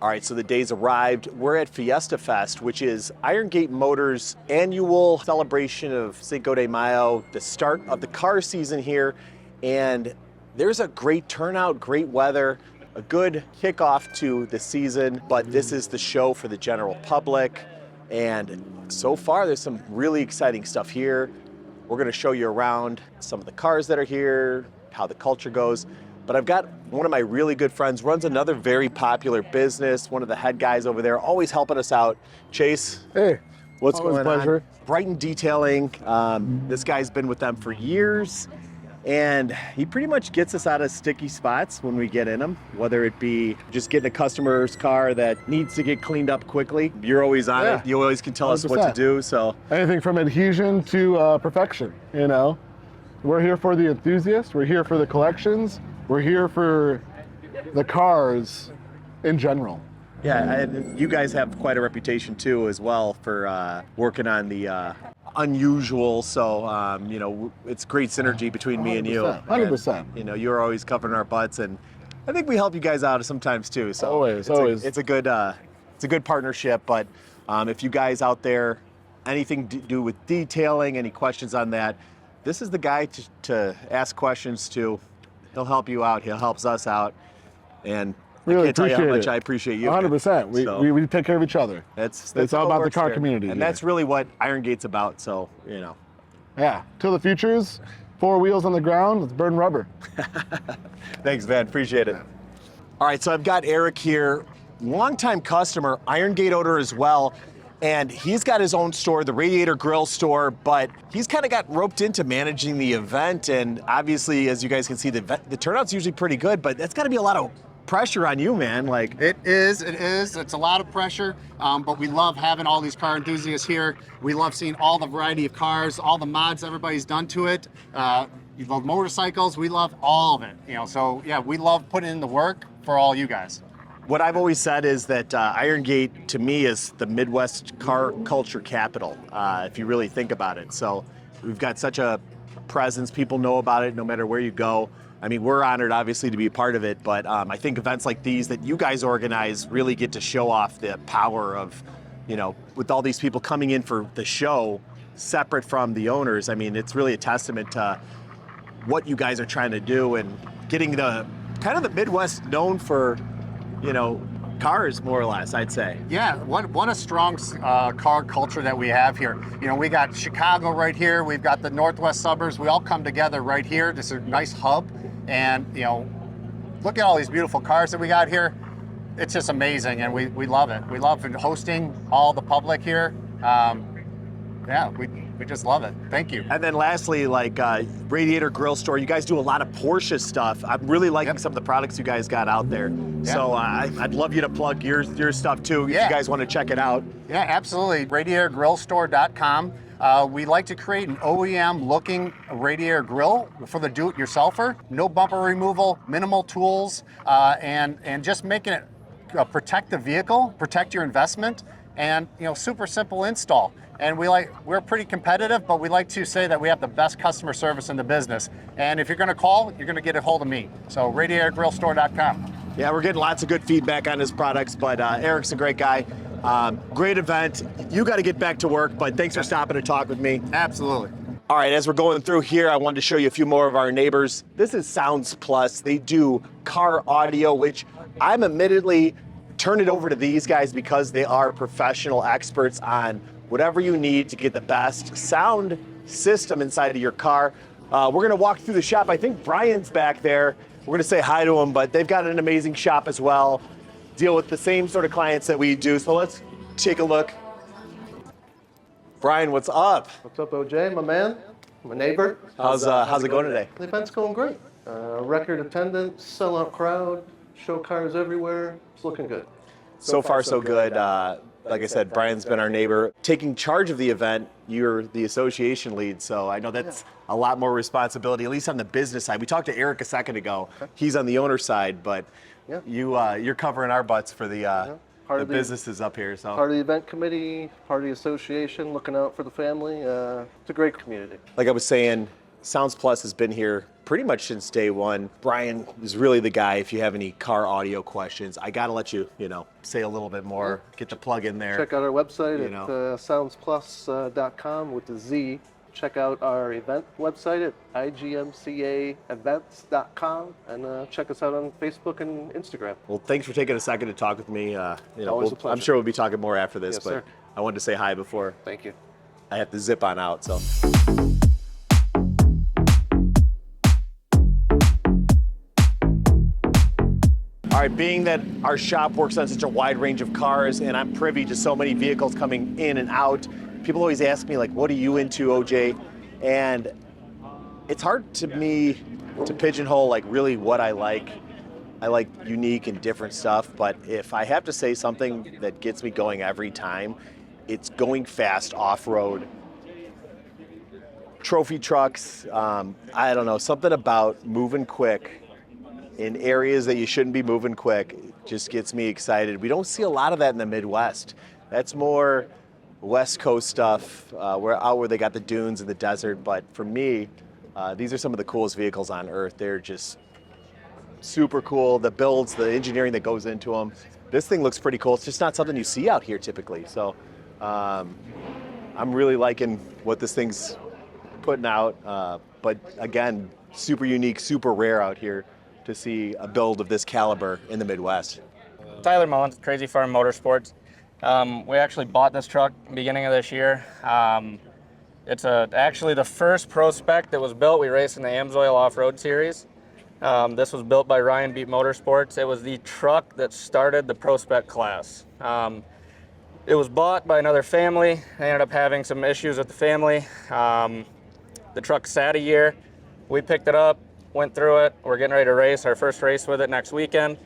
All right, so the day's arrived. We're at Fiesta Fest, which is Iron Gate Motors' annual celebration of Cinco de Mayo, the start of the car season here. And there's a great turnout, great weather, a good kickoff to the season, but this is the show for the general public. And so far, there's some really exciting stuff here. We're gonna show you around some of the cars that are here, how the culture goes. But I've got one of my really good friends, runs another very popular business, one of the head guys over there, always helping us out. Chase. Hey. What's Always going pleasure. on? Brighton Detailing. This guy's been with them for years, and he pretty much gets us out of sticky spots when we get in them, whether it be just getting a customer's car that needs to get cleaned up quickly. You're always on it. You always can tell 100%. Us what to do. So anything from adhesion to perfection, you know. We're here for the enthusiasts. We're here for the collections. We're here for the cars in general. Yeah, and you guys have quite a reputation too as well for working on the unusual. So, you know, it's great synergy between me and you. 100%. And, you know, you're always covering our butts, and I think we help you guys out sometimes too. So always. It's a good partnership. But if you guys out there, anything to do with detailing, any questions on that, this is the guy to ask questions to. He'll help you out. He helps us out, and really I can't tell you how much it. I appreciate you. 100%. We take care of each other. That's it's all about the car community, and that's really what Iron Gate's about. So you know. Yeah. Till the future's 4 wheels on the ground. Let's burn rubber. Thanks, man. Appreciate it. All right, so I've got Eric here, longtime customer, Iron Gate owner as well. And he's got his own store, the Radiator Grill store, but he's kind of got roped into managing the event. And obviously, as you guys can see, the turnout's usually pretty good, but that's got to be a lot of pressure on you, man. Like it is. It's a lot of pressure, but we love having all these car enthusiasts here. We love seeing all the variety of cars, all the mods everybody's done to it. You love motorcycles. We love all of it. You know, so yeah, we love putting in the work for all you guys. What I've always said is that Iron Gate, to me, is the Midwest car culture capital, if you really think about it. So we've got such a presence. People know about it no matter where you go. I mean, we're honored, obviously, to be a part of it, but I think events like these that you guys organize really get to show off the power of, you know, with all these people coming in for the show, separate from the owners. I mean, it's really a testament to what you guys are trying to do and getting the kind of the Midwest known for, you know, cars, more or less, I'd say. Yeah, what a strong car culture that we have here. You know, we got Chicago right here. We've got the Northwest suburbs. We all come together right here. This is a nice hub. And, you know, look at all these beautiful cars that we got here. It's just amazing, and we love it. We love hosting all the public here. Yeah, we just love it. Thank you. And then lastly, like Radiator Grill Store, you guys do a lot of Porsche stuff. I'm really liking some of the products you guys got out there. Yep. So I'd love you to plug your stuff too if you guys want to check it out. Yeah, absolutely. RadiatorGrillStore.com. We like to create an OEM-looking radiator grill for the do-it-yourselfer. No bumper removal, minimal tools, and just making it protect the vehicle, protect your investment, and you know, super simple install. And we're pretty competitive, but we like to say that we have the best customer service in the business. And if you're going to call, you're going to get a hold of me. So RadiatorGrillStore.com. Yeah, we're getting lots of good feedback on his products, but Eric's a great guy. Great event. You got to get back to work, but thanks for stopping to talk with me. Absolutely. All right, as we're going through here, I wanted to show you a few more of our neighbors. This is Sounds Plus. They do car audio, which I'm admittedly turn it over to these guys because they are professional experts on whatever you need to get the best sound system inside of your car. We're gonna walk through the shop. I think Brian's back there. We're gonna say hi to him, but they've got an amazing shop as well. Deal with the same sort of clients that we do. So let's take a look. Brian, what's up? What's up, OJ, my man, my neighbor? How's it going today? The event's going great. Record attendance, sellout crowd, show cars everywhere. It's looking good. So far, so good. Like I said, Brian's been our neighbor. Taking charge of the event, you're the association lead, so I know that's a lot more responsibility, at least on the business side. We talked to Eric a second ago. He's on the owner side, but you're covering our butts for the businesses up here. So part of the event committee, part of the association, looking out for the family. It's a great community. Like I was saying, Sounds Plus has been here pretty much since day one. Brian is really the guy if you have any car audio questions. I got to let you, say a little bit more, get the plug in there. Check out our website You at know. soundsplus.com with the Z. Check out our event website at igmcaevents.com and check us out on Facebook and Instagram. Well, thanks for taking a second to talk with me. Always a pleasure. I'm sure we'll be talking more after this, Yes, but sir. I wanted to say hi before Thank you. I have to zip on out. So. All right, being that our shop works on such a wide range of cars and I'm privy to so many vehicles coming in and out, people always ask me, like, what are you into, OJ? And it's hard to me to pigeonhole, like, really what I like. I like unique and different stuff, but if I have to say something that gets me going every time, it's going fast off-road. Trophy trucks, I don't know, something about moving quick in areas that you shouldn't be moving quick just gets me excited. We don't see a lot of that in the Midwest. That's more West Coast stuff, where they got the dunes and the desert. But for me, these are some of the coolest vehicles on earth. They're just super cool. The builds, the engineering that goes into them. This thing looks pretty cool. It's just not something you see out here typically. So I'm really liking what this thing's putting out. But again, super unique, super rare out here to see a build of this caliber in the Midwest. Tyler Mullins, Crazy Farm Motorsports. We actually bought this truck beginning of this year. It's actually the first Pro Spec that was built. We raced in the Amsoil Off-Road Series. This was built by Ryan Beat Motorsports. It was the truck that started the Pro Spec class. It was bought by another family. They ended up having some issues with the family. The truck sat a year. We picked it up, went through it. We're getting ready to race our first race with it next weekend.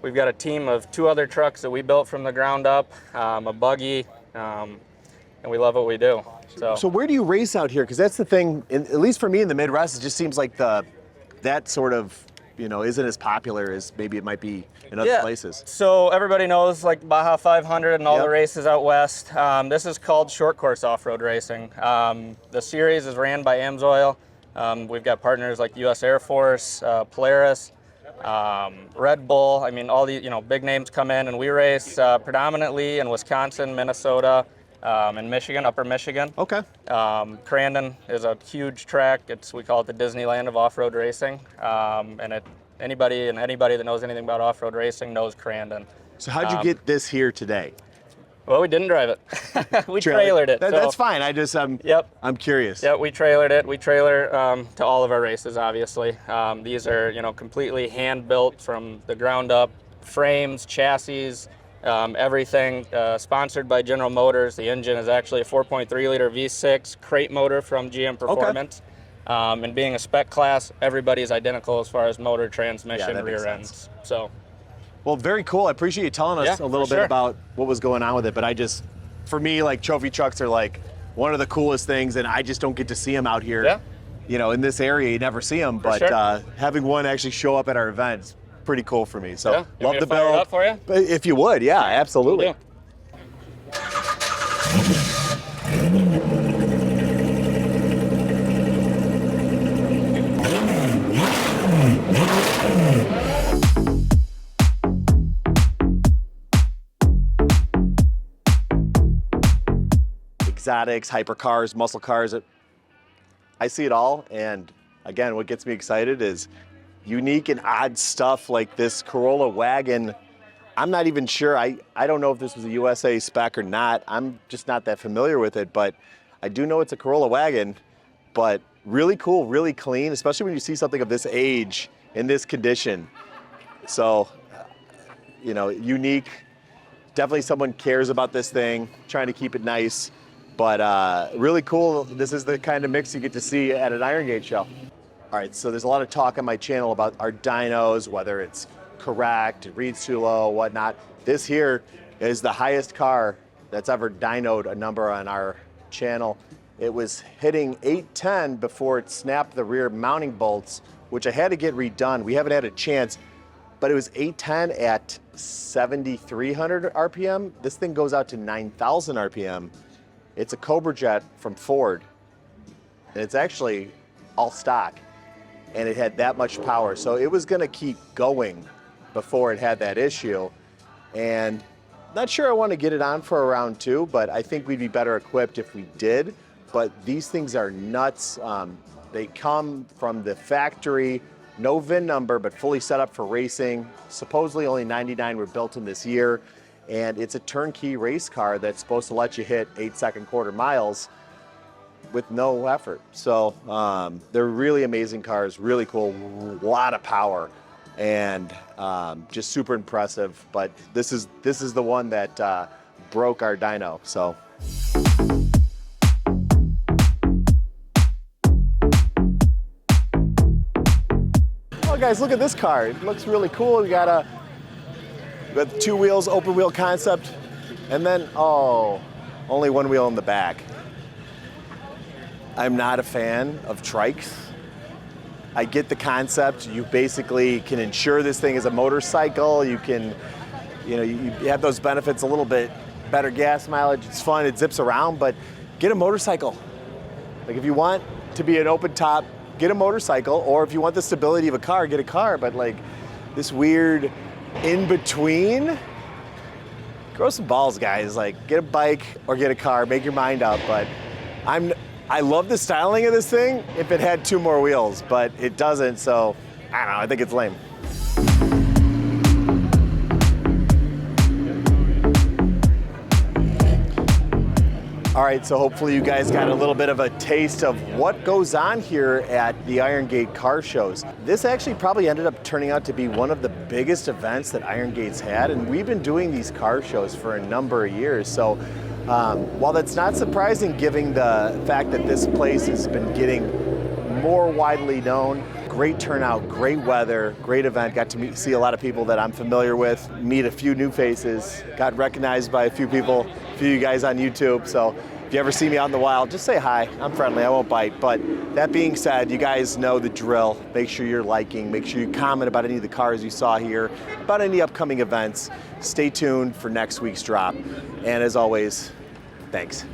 We've got a team of 2 other trucks that we built from the ground up, a buggy, and we love what we do. So where do you race out here? Because that's the thing, at least for me in the Midwest, it just seems like that sort of, isn't as popular as maybe it might be in other places. So everybody knows like Baja 500 and all Yep. the races out west. This is called short course off-road racing. The series is ran by Amsoil. We've got partners like U.S. Air Force, Polaris, Red Bull. I mean, all the big names come in, and we race predominantly in Wisconsin, Minnesota, and Michigan, Upper Michigan. Okay. Crandon is a huge track. We call it the Disneyland of off-road racing, and anybody that knows anything about off-road racing knows Crandon. So how'd you get this here today? Well, we didn't drive it. We trailered it. That's fine. I'm curious. Yep, we trailered it. We trailer to all of our races, obviously. These are, completely hand-built from the ground up, frames, chassis, everything. Sponsored by General Motors. The engine is actually a 4.3-liter V6 crate motor from GM Performance. Okay. And being a spec class, everybody's identical as far as motor, transmission, rear ends. So. Well, very cool. I appreciate you telling us a little bit about what was going on with it. But for me, like, trophy trucks are like one of the coolest things, and I just don't get to see them out here. Yeah. In this area, you never see them. But having one actually show up at our events, pretty cool for me. So love the build. Fire it up for you? If you would, yeah, absolutely. Exotics, hypercars, muscle cars. I see it all, and again, what gets me excited is unique and odd stuff like this Corolla wagon. I'm not even sure, I don't know if this was a USA spec or not. I'm just not that familiar with it, but I do know it's a Corolla wagon, but really cool, really clean, especially when you see something of this age in this condition. So, unique. Definitely someone cares about this thing, trying to keep it nice. But really cool. This is the kind of mix you get to see at an Iron Gate show. All right, so there's a lot of talk on my channel about our dynos, whether it's correct, it reads too low, whatnot. This here is the highest car that's ever dynoed a number on our channel. It was hitting 810 before it snapped the rear mounting bolts, which I had to get redone. We haven't had a chance, but it was 810 at 7,300 RPM. This thing goes out to 9,000 RPM. It's a Cobra Jet from Ford, and it's actually all stock. and it had that much power. So it was gonna keep going before it had that issue. And not sure I want to get it on for a round 2, but I think we'd be better equipped if we did. But these things are nuts. They come from the factory, no VIN number, but fully set up for racing. Supposedly only 99 were built in this year. And it's a turnkey race car that's supposed to let you hit 8-second quarter miles with no effort. So they're really amazing cars, really cool, a lot of power, and just super impressive. But this is the one that broke our dyno. So. Oh guys, look at this car. It looks really cool. We got the 2 wheels, open wheel concept, and then only 1 wheel in the back. I'm not a fan of trikes. I get the concept. You basically can insure this thing as a motorcycle. You can, you have those benefits, a little bit better gas mileage. It's fun, it zips around, but get a motorcycle. Like if you want to be an open top, get a motorcycle, or if you want the stability of a car, get a car. But like this weird in between, grow some balls, guys. Like get a bike or get a car, make your mind up. But I love the styling of this thing if it had 2 more wheels, but it doesn't, so I don't know, I think it's lame. All right, so hopefully you guys got a little bit of a taste of what goes on here at the Iron Gate car shows. This actually probably ended up turning out to be one of the biggest events that Iron Gate's had, and we've been doing these car shows for a number of years. So while that's not surprising given the fact that this place has been getting more widely known, great turnout, great weather, great event. Got to see a lot of people that I'm familiar with, meet a few new faces, got recognized by a few people, a few of you guys on YouTube. So if you ever see me out in the wild, just say hi. I'm friendly, I won't bite. But that being said, you guys know the drill. Make sure you're liking, make sure you comment about any of the cars you saw here, about any upcoming events. Stay tuned for next week's drop. And as always, thanks.